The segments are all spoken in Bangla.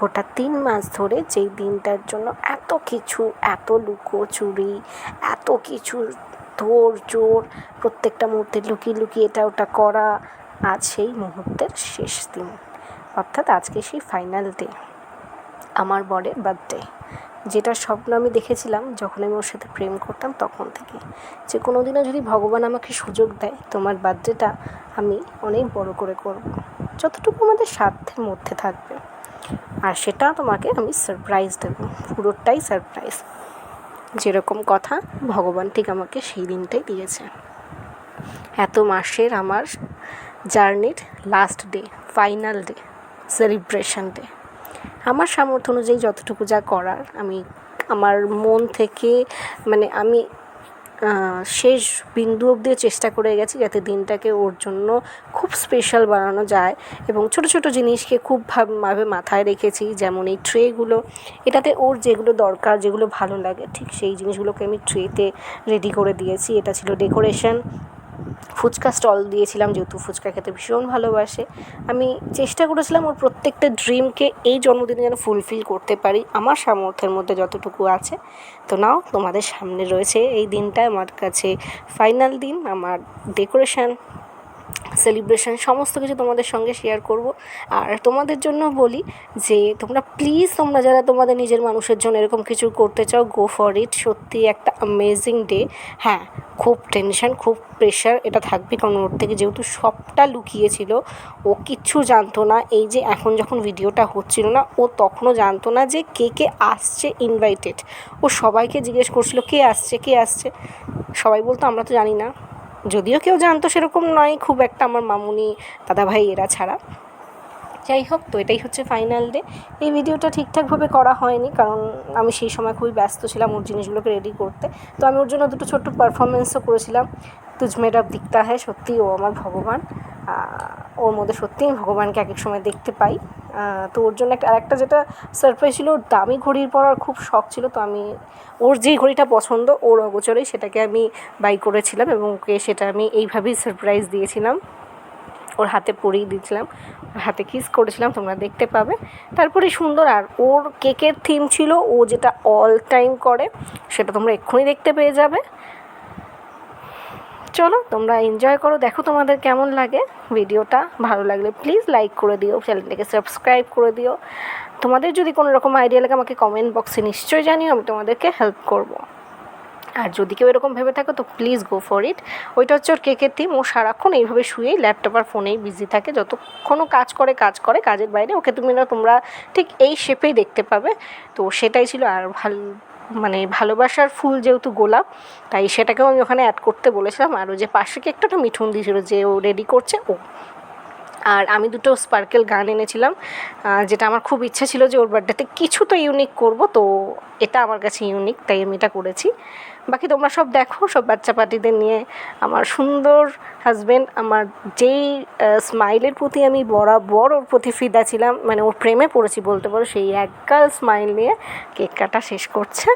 গোটা 3 মাস ধরে যেই দিনটার জন্য এত কিছু, এত লুকোচুরি, এত কিছু তোড়জোড়, প্রত্যেকটা মুহূর্তে লুকিয়ে লুকিয়ে এটা ওটা করা, আজ সেই মুহূর্তের শেষ দিন, অর্থাৎ আজকে সেই ফাইনাল ডে, আমার বরের বার্থডে। যেটার স্বপ্ন আমি দেখেছিলাম যখন আমি ওর সাথে প্রেম করতাম তখন থেকে, যে কোনো দিনও যদি ভগবান আমাকে সুযোগ দেয় তোমার বার্থডেটা আমি অনেক বড় করে করব, যতটুকু আমাদের সাধ্যের মধ্যে থাকবে, আর সেটা তোমাকে আমি সারপ্রাইজ দেবো, পুরোটাই সারপ্রাইজ। যেরকম কথা ভগবান ঠিক আমাকে সেই দিনটাই দিয়েছে। এত মাসের আমার জার্নির last day, final day, celebration day. আমার সামর্থ্য অনুযায়ী যতটুকু যা করার আমি আমার মন থেকে, মানে আমি শেষ বিন্দু অবধিও চেষ্টা করে গেছি যাতে দিনটাকে ওর জন্য খুব স্পেশাল বানানো যায়, এবং ছোটো ছোটো জিনিসকে খুব ভাবে মাথায় রেখেছি, যেমন এই ট্রেগুলো, এটাতে ওর যেগুলো দরকার, যেগুলো ভালো লাগে ঠিক সেই জিনিসগুলোকে আমি ট্রেতে রেডি করে দিয়েছি। এটা ছিল ডেকোরেশন। ফুচকা স্টল দিয়েছিলাম, যেহেতু ফুচকা খেতে ভীষণ ভালোবাসে। আমি চেষ্টা করেছিলাম ওর প্রত্যেকটা ড্রিমকে এই জন্মদিনে যেন ফুলফিল করতে পারি আমার সামর্থ্যের মধ্যে যতটুকু আছে। তো নাও তোমাদের সামনে রয়েছে এই দিনটা, আমার কাছে ফাইনাল দিন, আমার ডেকোরেশন, সেলিব্রেশন সমস্ত কিছু তোমাদের সঙ্গে শেয়ার করব। আর তোমাদের জন্য বলি যে তোমরা প্লিজ, তোমরা যারা তোমাদের নিজের মানুষের জন্য এরকম কিছু করতে চাও, গো ফর ইট। সত্যি একটা অ্যামেজিং ডে। হ্যাঁ, খুব টেনশন, খুব প্রেশার এটা থাকবে, কারণ ওর থেকে যেহেতু সবটা লুকিয়েছিল, ও কিচ্ছু জানতো না। এই যে এখন যখন ভিডিওটা হচ্ছিল না, ও তখনও জানতো না যে কে কে আসছে ইনভাইটেড। ও সবাইকে জিজ্ঞেস করছিল কে আসছে কে আসছে, সবাই বলতো আমরা তো জানি না, যদিও কেউ জানতো সেরকম নয় খুব একটা, আমার মামুনি, দাদাভাই এরা ছাড়া। যাই হোক, তো এটাই হচ্ছে ফাইনাল ডে। এই ভিডিওটা ঠিকঠাকভাবে করা হয়নি, কারণ আমি সেই সময় খুবই ব্যস্ত ছিলাম ওর জিনিসগুলোকে রেডি করতে। তো আমি ওর জন্য দুটো ছোট্ট পারফরমেন্সও করেছিলাম। তুঝ মে রব দিখতা হ্যায়, সত্যি ও আমার ভগবান। ওর মধ্যে সত্যিই আমি ভগবানকে এক এক সময় দেখতে পাই। তো ওর জন্য আরেকটা যেটা সারপ্রাইজ ছিল, ওর দামি ঘড়ির পরার খুব শখ ছিল। তো আমি ওর যেই ঘড়িটা পছন্দ, ওর অগোচরেই সেটাকে আমি বাই করেছিলাম, এবং ওকে সেটা আমি এইভাবেই সারপ্রাইজ দিয়েছিলাম, ওর হাতে পরিয়ে দিয়েছিলাম, ওর হাতে কিস করেছিলাম, তোমরা দেখতে পাবে। তারপরে সুন্দর, আর ওর কেকের থিম ছিল ও যেটা অল টাইম করে, সেটা তোমরা এক্ষুনি দেখতে পেয়ে যাবে। চলো তোমরা এনজয় করো, দেখো তোমাদের কেমন লাগে ভিডিওটা। ভালো লাগলে প্লিজ লাইক করে দিও, চ্যানেলটাকে সাবস্ক্রাইব করে দিও। তোমাদের যদি কোনো রকম আইডিয়া লাগে আমাকে কমেন্ট বক্সে নিশ্চয়ই জানিও, আমি তোমাদেরকে হেল্প করবো। আর যদি কেউ এরকম ভেবে থাকো তো প্লিজ গো ফর ইট। ওইটা হচ্ছে ওর কেকের থিম। ও সারাক্ষণ এইভাবে শুয়েই ল্যাপটপ আর ফোনেই বিজি থাকে, যতক্ষণও কাজ করে, কাজের বাইরে ওকে তোমরা ঠিক এই শেপেই দেখতে পাবে। তো সেটাই ছিল। আর মানে ভালোবাসার ফুল যেহেতু গোলাপ, তাই সেটাকেও আমি ওখানে অ্যাড করতে বলেছিলাম। আর ও যে পাশে কেকটা মিঠুন দিয়েছিল, যে ও রেডি করছে ও। আর আমি দুটো স্পার্কেল গান এনেছিলাম, যেটা আমার খুব ইচ্ছা ছিল যে ওর বার্থডেতে কিছু তো ইউনিক করব, তো এটা আমার কাছে ইউনিক, তাই আমি এটা করেছি। বাকি তোমরা সব দেখো, সব বাচ্চা পার্টিদের নিয়ে আমার সুন্দর হাজব্যান্ড, আমার যেই স্মাইলের প্রতি আমি বরাবর ওর প্রতি ফিদা ছিলাম, মানে ওর প্রেমে পড়েছি বলতে পারো, সেই একগাল স্মাইল নিয়ে কেক কাটা শেষ করছে।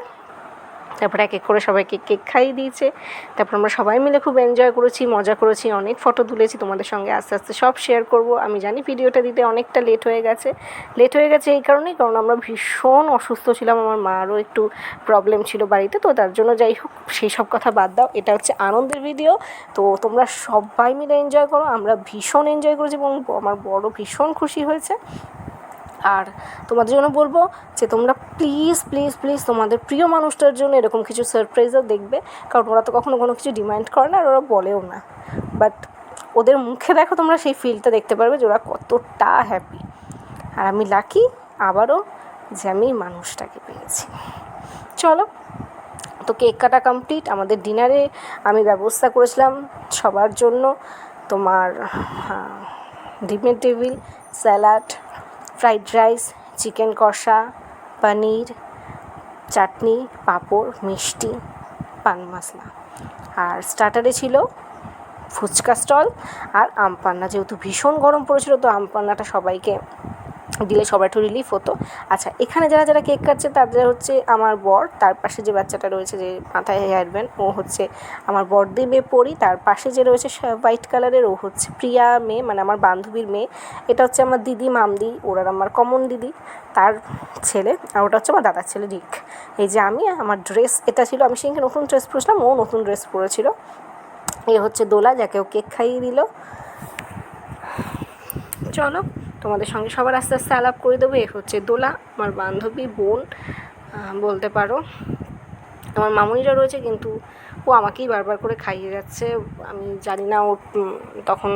তারপরে এক এক করে সবাইকে কেক খাইয়ে দিয়েছে। তারপর আমরা সবাই মিলে খুব এনজয় করেছি, মজা করেছি, অনেক ফটো তুলেছি। তোমাদের সঙ্গে আস্তে আস্তে সব শেয়ার করব। আমি জানি ভিডিওটা দিতে অনেকটা লেট হয়ে গেছে এই কারণেই, কারণ আমরা ভীষণ অসুস্থ ছিলাম, আমার মারও একটু প্রবলেম ছিল বাড়িতে, তো তার জন্য। যাই হোক, সেই সব কথা বাদ দাও, এটা হচ্ছে আনন্দের ভিডিও। তো তোমরা সবাই মিলে এনজয় করো। আমরা ভীষণ এনজয় করেছি, এবং আমার বড় ভীষণ খুশি হয়েছে। আর তোমাদের জন্য বলবো যে তোমরা প্লিজ প্লিজ প্লিজ তোমাদের প্রিয় মানুষটার জন্য এরকম কিছু সারপ্রাইজও দেখবে, কারণ ওরা তো কখনো কোনো কিছু ডিমান্ড করে না, আর ওরা বলেও না। বাট ওদের মুখে দেখো, তোমরা সেই ফিলটা দেখতে পারবে যে ওরা কতটা হ্যাপি। আর আমি লাকি আবারও যে আমি মানুষটাকে পেয়েছি। চলো, তো কেক কাটা কমপ্লিট। আমাদের ডিনারে আমি ব্যবস্থা করেছিলাম সবার জন্য, তোমার ডিমের table, salad, fried rice, chicken কষা, পনির, চাটনি, পাঁপড়, মিষ্টি, পান মশলা। আর স্টার্টারে ছিল ফুচকা স্টল আর আম পান্না। যেহেতু ভীষণ গরম পড়েছিল, তো আম পান্নাটা সবাইকে দিলে সবার একটু রিলিফ হতো। আচ্ছা, এখানে যারা যারা কেক কাটছে তাদের হচ্ছে আমার বর, তার পাশে যে বাচ্চাটা রয়েছে যে মাথায় হেয়ার ব্যান্ড, ও হচ্ছে আমার বড়দি মেয়ে পরি, তার পাশে যে রয়েছে হোয়াইট কালারের ও হচ্ছে প্রিয়া মেয়ে, মানে আমার বান্ধবীর মেয়ে। এটা হচ্ছে আমার দিদি মামদি, ওরা আমার কমন দিদি, তার ছেলে, আর ওটা হচ্ছে আমার দাদার ছেলে রিক। এই যে আমি, আমার ড্রেস এটা ছিল, আমি সেদিনকে নতুন ড্রেস পরেছিলাম, ও নতুন ড্রেস পরেছিল। এ হচ্ছে দোলা, যাকে ও কেক খাইয়ে দিল। চলো তোমাদের সঙ্গে সবার আস্তে আস্তে আলাপ করে দেবো। এ হচ্ছে দোলা, আমার বান্ধবী বোন বলতে পারো। আমার মামুনিরা রয়েছে, কিন্তু ও আমাকেই বারবার করে খাইয়ে যাচ্ছে। আমি জানি না, ও তখন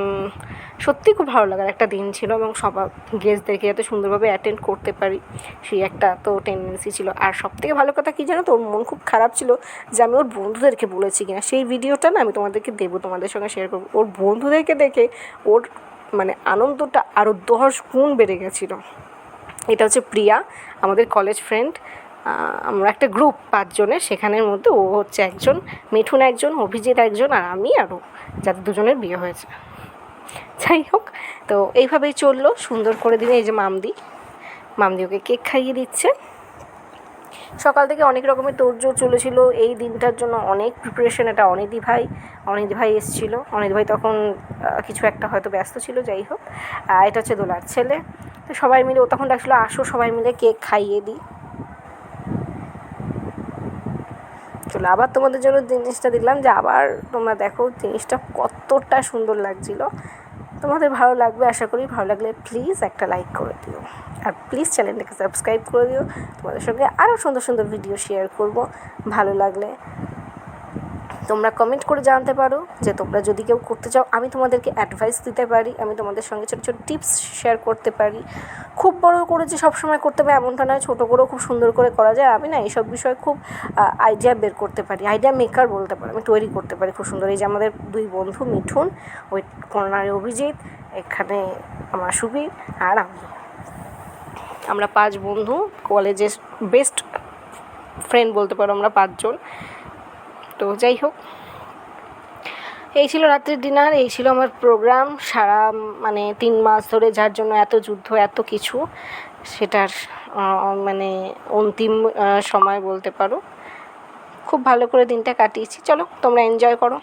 সত্যিই খুব ভালো লাগার একটা দিন ছিল, এবং সবার গেস্টদেরকে যাতে সুন্দরভাবে অ্যাটেন্ড করতে পারি সেই একটা তো টেন্ডেন্সি ছিল। আর সবথেকে ভালো কথা কী জানো তো, ওর মন খুব খারাপ ছিল যে আমি ওর বন্ধুদেরকে বলেছি কিনা। সেই ভিডিওটা না আমি তোমাদেরকে দেবো, তোমাদের সঙ্গে শেয়ার করবো। ওর বন্ধুদেরকে দেখে ওর মানে আনন্দটা আরও 10 গুণ বেড়ে গেছিলো। এটা হচ্ছে প্রিয়া, আমাদের কলেজ ফ্রেন্ড। আমরা একটা গ্রুপ 5 জনের, সেখানের মধ্যে ও হচ্ছে একজন, মিঠুন একজন, অভিজিৎ একজন, আর আমি আরও, যাদের দুজনের বিয়ে হয়েছে। যাই হোক, তো এইভাবেই চললো সুন্দর করে দিনে। এই যে মামদি ওকে কেক খাইয়ে দিচ্ছে। সকাল থেকে অনেক রকমের তোড়জোড় চলেছিল এই দিনটার জন্য, অনেক প্রিপারেশন। এটা অনিদি ভাই এসেছিলো। অনিদি ভাই তখন কিছু একটা হয়তো ব্যস্ত ছিল, যাই হোক। এটা হচ্ছে দোলার ছেলে। তো সবাই মিলে, ও তখন ডাকছিলো আসো সবাই মিলে কেক খাইয়ে দিই। চলো আবার তোমাদের জন্য জিনিসটা দিলাম, যে আবার তোমরা দেখো জিনিসটা কতটা সুন্দর লাগছিলো। তোমাদের ভালো লাগবে আশা করি। ভালো লাগলে প্লিজ একটা লাইক করে দিও, আর প্লিজ চ্যানেলটাকে সাবস্ক্রাইব করে দিও। তোমাদের সঙ্গে আরও সুন্দর সুন্দর ভিডিও শেয়ার করব। ভালো লাগলে তোমরা কমেন্ট করে জানতে পারো যে তোমরা যদি কেউ করতে চাও, আমি তোমাদেরকে অ্যাডভাইস দিতে পারি, আমি তোমাদের সঙ্গে ছোটো ছোটো টিপস শেয়ার করতে পারি। খুব বড় করে যে সবসময় করতে হবে এমনটা নয়, ছোটো করেও খুব সুন্দর করে করা যায়। আমি না এইসব বিষয়ে খুব আইডিয়া বের করতে পারি, আইডিয়া মেকার বলতে পারি, আমি তৈরি করতে পারি খুব সুন্দর। এই যে আমাদের 2 বন্ধু, মিঠুন, ওই কর্নারে অভিজিৎ, এখানে আমার সুবীর, আর আমরা 5 বন্ধু, কলেজের বেস্ট ফ্রেন্ড বলতে পারো আমরা 5 জন। তো যাই হোক, এই ছিল রাত্রির ডিনার, এই ছিল আমার প্রোগ্রাম সারা 3 মাস ধরে, যার জন্য এত যুদ্ধ, এত কিছু, সেটার মানে অন্তিম সময় বলতে পারো। খুব ভালো করে দিনটা কাটিয়েছি। চলো তোমরা এনজয় করো।